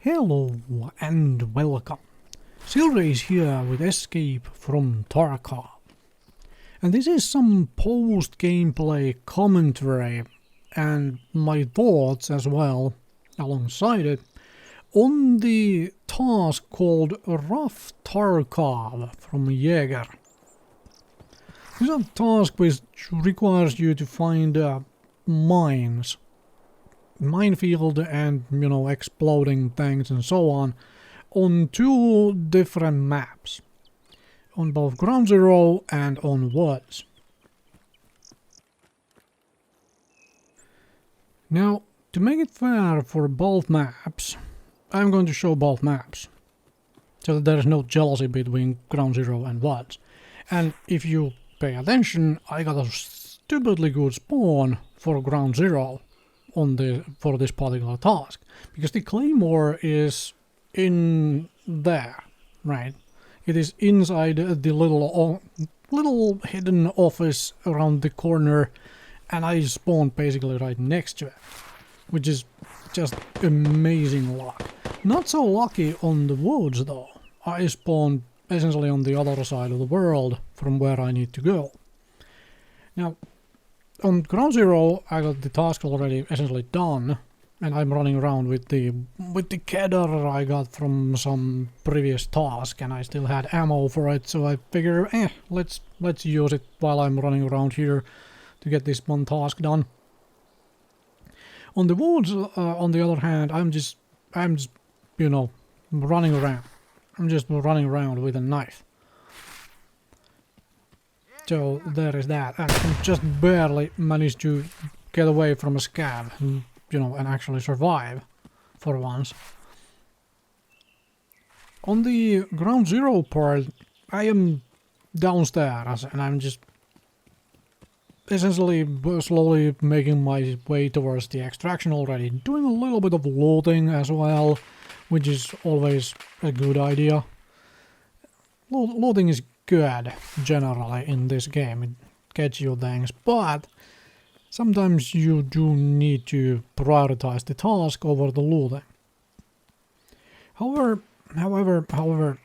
Hello and welcome. Silrace here with Escape from Tarkov. And this is some post-gameplay commentary and my thoughts as well, alongside it, on the task called Rough Tarkov from Jaeger. This is a task which requires you to find mines, minefield and, exploding things and so on two different maps, on both Ground Zero and on Woods. Now, to make it fair for both maps, I'm going to show both maps, so that there is no jealousy between Ground Zero and Woods. And if you pay attention, I got a stupidly good spawn for Ground Zero for this particular task, because the Claymore is in there, right? It is inside the little hidden office around the corner, and I spawned basically right next to it, which is just amazing luck. Not so lucky on the Woods though. I spawned essentially on the other side of the world from where I need to go. Now, on Ground Zero, I got the task already essentially done, and I'm running around with the Kedar I got from some previous task, and I still had ammo for it, so I figure, let's use it while I'm running around here to get this one task done. On the Woods, on the other hand, I'm just running around. I'm just running around with a knife. So there is that, and I just barely managed to get away from a scav, and actually survive for once. On the Ground Zero part, I am downstairs, and I'm just essentially slowly making my way towards the extraction already, doing a little bit of looting as well, which is always a good idea. Looting is good generally in this game, it gets you things, but sometimes you do need to prioritize the task over the looting. However,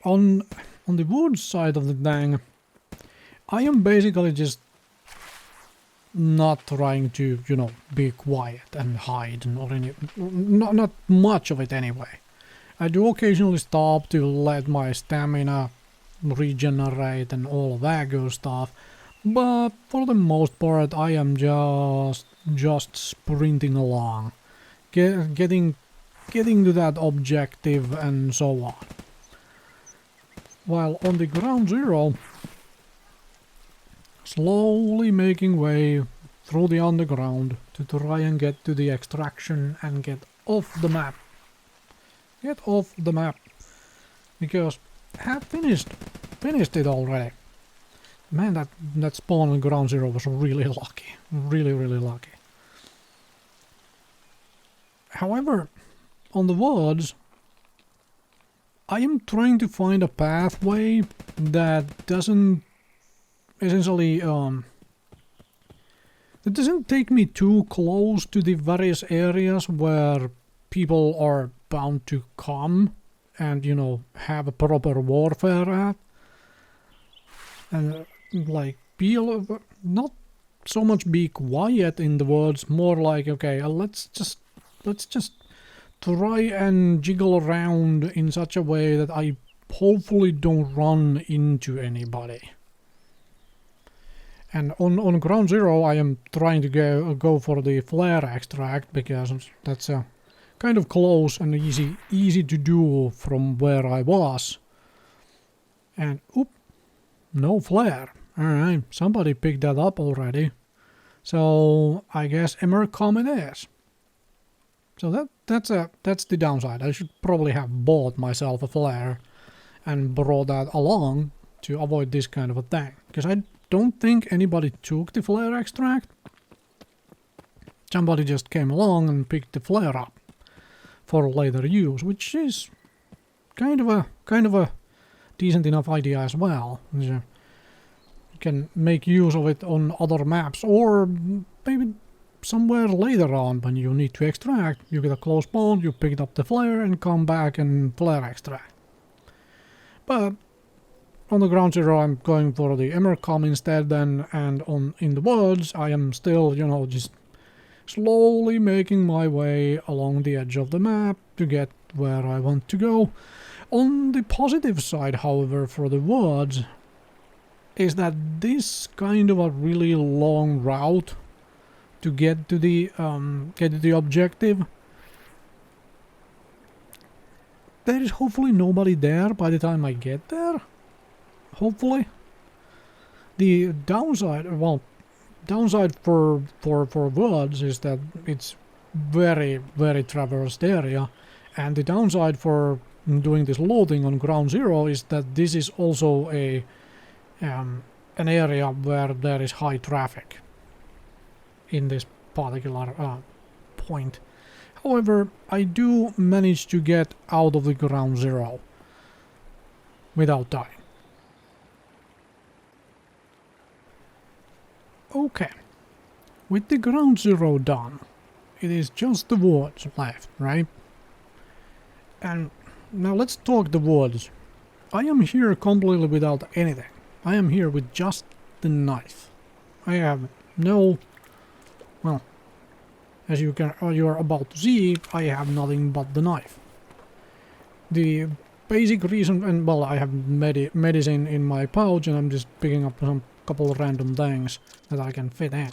on the Woods side of the thing, I am basically just not trying to, be quiet and hide, not much of it anyway. I do occasionally stop to let my stamina regenerate and all of that good stuff, but for the most part I am just sprinting along, getting to that objective and so on. While on the Ground Zero, slowly making way through the underground to try and get to the extraction and get off the map. Because I have finished it already. Man, that spawn on Ground Zero was really lucky. Really lucky. However, on the Woods, I am trying to find a pathway that doesn't essentially that doesn't take me too close to the various areas where people are bound to come and, have a proper warfare at. And not so much be quiet in the Woods, more like, okay, let's just try and jiggle around in such a way that I hopefully don't run into anybody. And on Ground Zero, I am trying to go for the flare extract, because that's kind of close and easy to do from where I was. And no flare. Alright, somebody picked that up already. So I guess Emercom it is. So that's the downside. I should probably have bought myself a flare and brought that along to avoid this kind of a thing. Because I don't think anybody took the flare extract. Somebody just came along and picked the flare up for later use, which is kind of a decent enough idea as well. You can make use of it on other maps, or maybe somewhere later on when you need to extract, you get a close spawn, you pick up the flare and come back and flare extract. But on the ground zero I'm going for the Emercom instead then, and in the woods I am still, you know, just slowly making my way along the edge of the map to get where I want to go. On the positive side, however, for the woods, is that this kind of a really long route to get to the objective. There is hopefully nobody there by the time I get there. Hopefully. The downside, well, downside for woods is that it's very traversed area, and the downside for doing this loading on ground zero is that this is also an area where there is high traffic in this particular point. However, I do manage to get out of the ground zero without dying. Okay, with the ground zero done, it is just the woods left, right? And now let's talk the woods. I am here completely without anything. I am here with just the knife. I have no, well, as you are about to see, I have nothing but the knife. The basic reason, and well, I have medicine in my pouch, and I'm just picking up some couple of random things that I can fit in.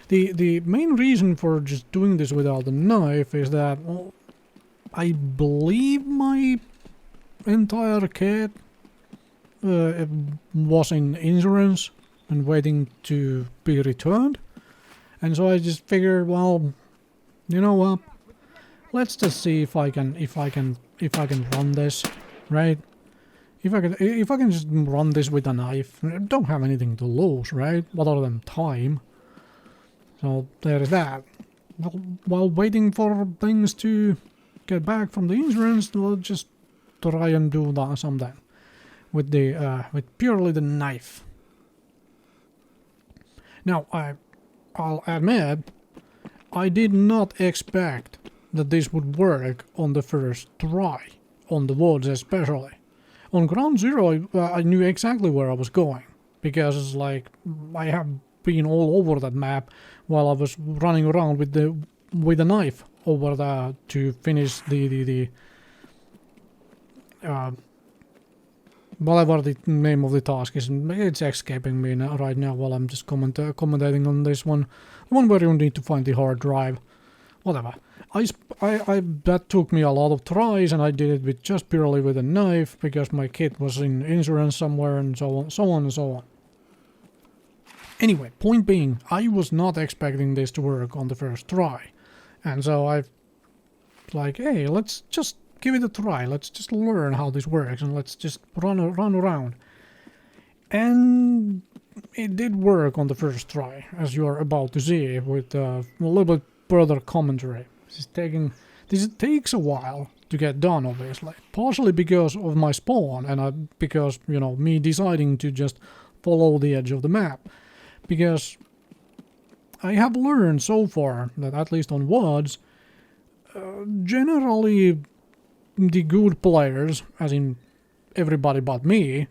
The main reason for just doing this without the knife is that, well, I believe my entire kit was in insurance and waiting to be returned, and so I just figured, well, you know what? Let's just see if I can run this, right? If I can just run this with a knife, I don't have anything to lose, right? Other than time. So there is that. While waiting for things to get back from the insurance, we'll just try and do that something with the with purely the knife. Now I'll admit, I did not expect that this would work on the first try, on the woods especially. On ground zero, I knew exactly where I was going, because it's like I have been all over that map while I was running around with the knife over there to finish the whatever the name of the task is. It's escaping me right now while I'm just commentating on this one. The one where you need to find the hard drive. Whatever. That took me a lot of tries, and I did it with just purely with a knife because my kit was in insurance somewhere, and so on and so on. Anyway, point being, I was not expecting this to work on the first try, and so I like, hey, let's just give it a try. Let's just learn how this works, and let's just run around. And it did work on the first try, as you are about to see with a little bit further commentary. This takes a while to get done, obviously, partially because of my spawn, and because, you know, me deciding to just follow the edge of the map, because I have learned so far that, at least on woods, generally the good players, as in everybody but me,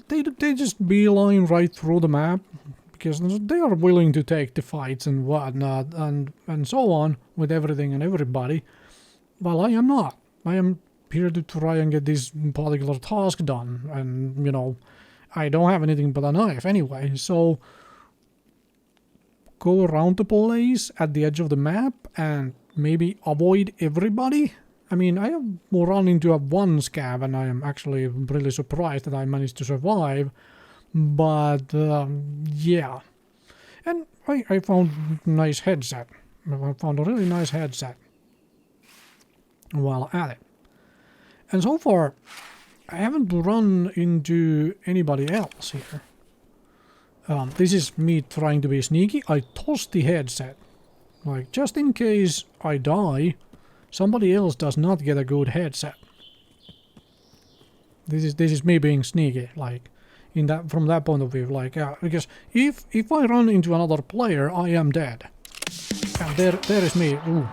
they just beeline right through the map, because they are willing to take the fights and whatnot and so on with everything and everybody, while I am not. I am here to try and get this particular task done, and, you know, I don't have anything but a knife anyway, so go around the place at the edge of the map and maybe avoid everybody. I mean, I have run into one scav, and I am actually really surprised that I managed to survive. But yeah, and I found a nice headset. I found a really nice headset while at it. And so far, I haven't run into anybody else here. This is me trying to be sneaky. I tossed the headset, like, just in case I die, somebody else does not get a good headset. This is me being sneaky, like, from that point of view, like, because if I run into another player, I am dead. And there is me. Ooh,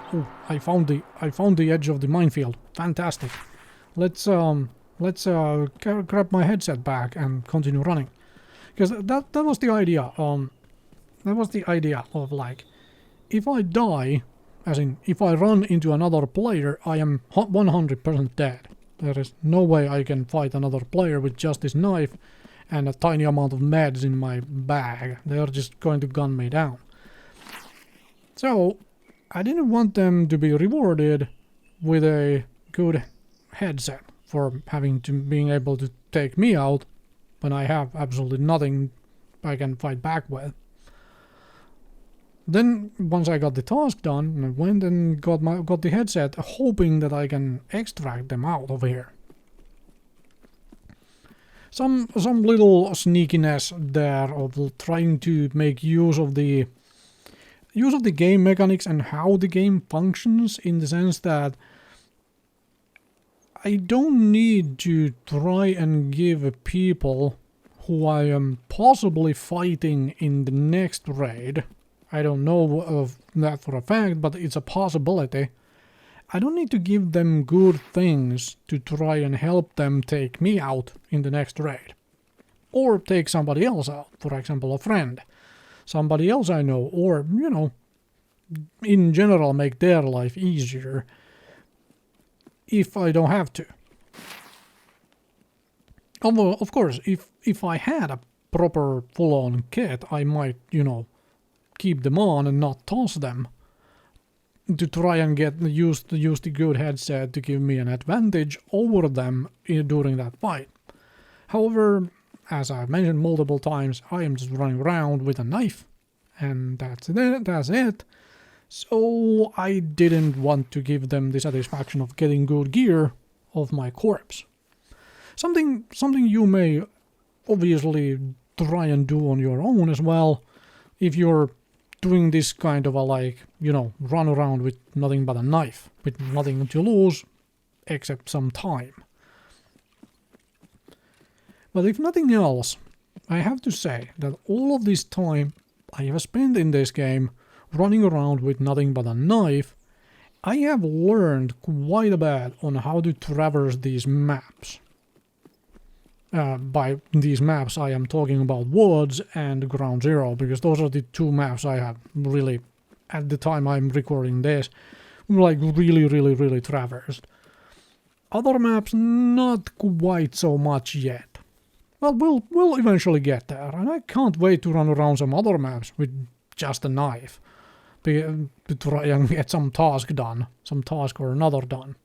I found the edge of the minefield. Fantastic. Let's grab my headset back and continue running. Because that was the idea. That was the idea of like, if I die, as in if I run into another player, I am 100% dead. There is no way I can fight another player with just this knife and a tiny amount of meds in my bag. They're just going to gun me down. So I didn't want them to be rewarded with a good headset for being able to take me out when I have absolutely nothing I can fight back with. Then once I got the task done, I went and got the headset, hoping that I can extract them out of here. Some little sneakiness there of trying to make use of the game mechanics and how the game functions, in the sense that I don't need to try and give people who I am possibly fighting in the next raid, I don't know of that for a fact, but it's a possibility, I don't need to give them good things to try and help them take me out in the next raid. Or take somebody else out, for example a friend, somebody else I know, or, you know, in general make their life easier if I don't have to. Although, of course, if I had a proper full-on kit, I might, you know, keep them on and not toss them to try and use the good headset to give me an advantage over them during that fight. However, as I've mentioned multiple times, I am just running around with a knife, and that's it. So I didn't want to give them the satisfaction of getting good gear of my corpse. Something you may obviously try and do on your own as well, if you're doing this kind of a, like, you know, run around with nothing but a knife, with nothing to lose except some time. But if nothing else, I have to say that all of this time I have spent in this game running around with nothing but a knife, I have learned quite a bit on how to traverse these maps. By these maps I am talking about Woods and Ground Zero, because those are the two maps I have really, at the time I'm recording this, like really traversed. Other maps not quite so much yet. But we'll eventually get there, and I can't wait to run around some other maps with just a knife to try and get some task or another done.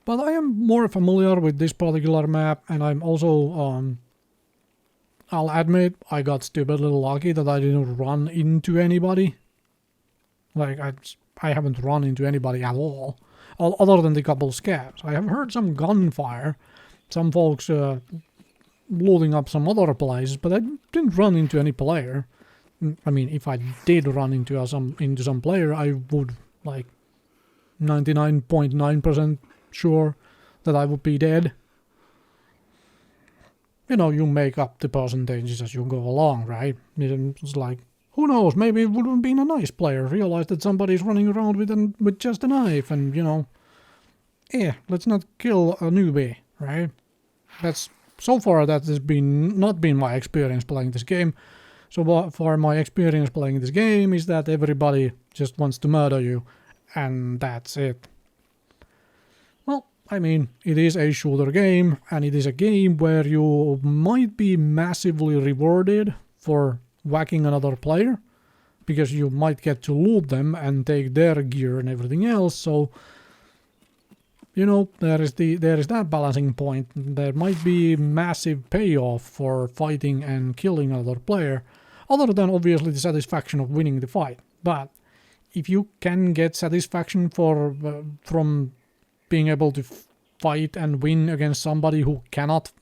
But I am more familiar with this particular map, and I'm also, I'll admit, I got stupidly lucky that I didn't run into anybody. Like, I haven't run into anybody at all, other than the couple scabs. I have heard some gunfire, some folks loading up some other places, but I didn't run into any player. I mean, if I did run into some player, I would, like, 99.9% sure that I would be dead. You know, you make up the percentages as you go along, right? It's like, who knows, maybe it would have been a nice player, realize that somebody's running around with just a knife, and, you know, let's not kill a newbie, right? So far that has not been my experience playing this game. So far my experience playing this game is that everybody just wants to murder you, and that's it. Well, I mean, it is a shooter game, and it is a game where you might be massively rewarded for whacking another player, because you might get to loot them and take their gear and everything else, so, you know, there is that balancing point. There might be massive payoff for fighting and killing another player, other than obviously the satisfaction of winning the fight. But if you can get satisfaction from being able to fight and win against somebody who cannot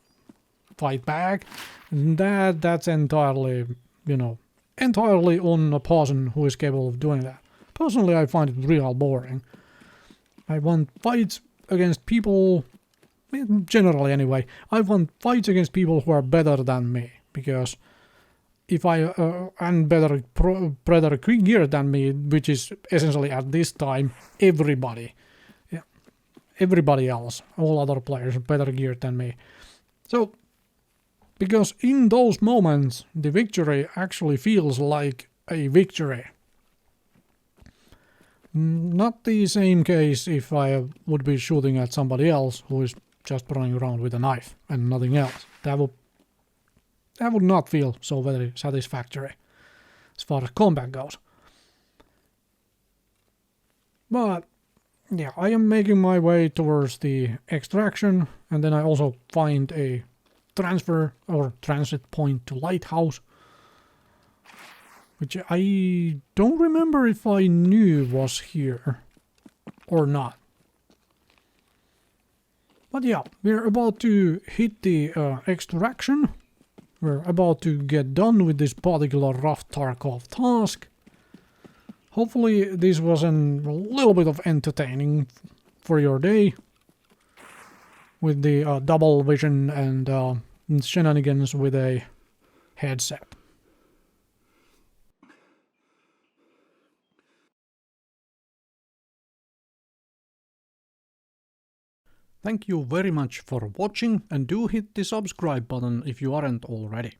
fight back, that's entirely, you know, entirely on a person who is capable of doing that. Personally, I find it real boring. I want fights against people, generally anyway, I want fights against people who are better than me, because if I and better gear than me, which is essentially at this time everybody. Yeah, everybody else, all other players better geared than me. So, because in those moments the victory actually feels like a victory. Not the same case if I would be shooting at somebody else who is just running around with a knife and nothing else. That would not feel so very satisfactory as far as combat goes. But yeah, I am making my way towards the extraction, and then I also find a transfer or transit point to Lighthouse, which I don't remember if I knew was here or not. But yeah, we're about to hit the extraction. We're about to get done with this particular rough Tarkov task. Hopefully this was a little bit of entertaining for your day with the double vision and shenanigans with a headset. Thank you very much for watching, and do hit the subscribe button if you aren't already.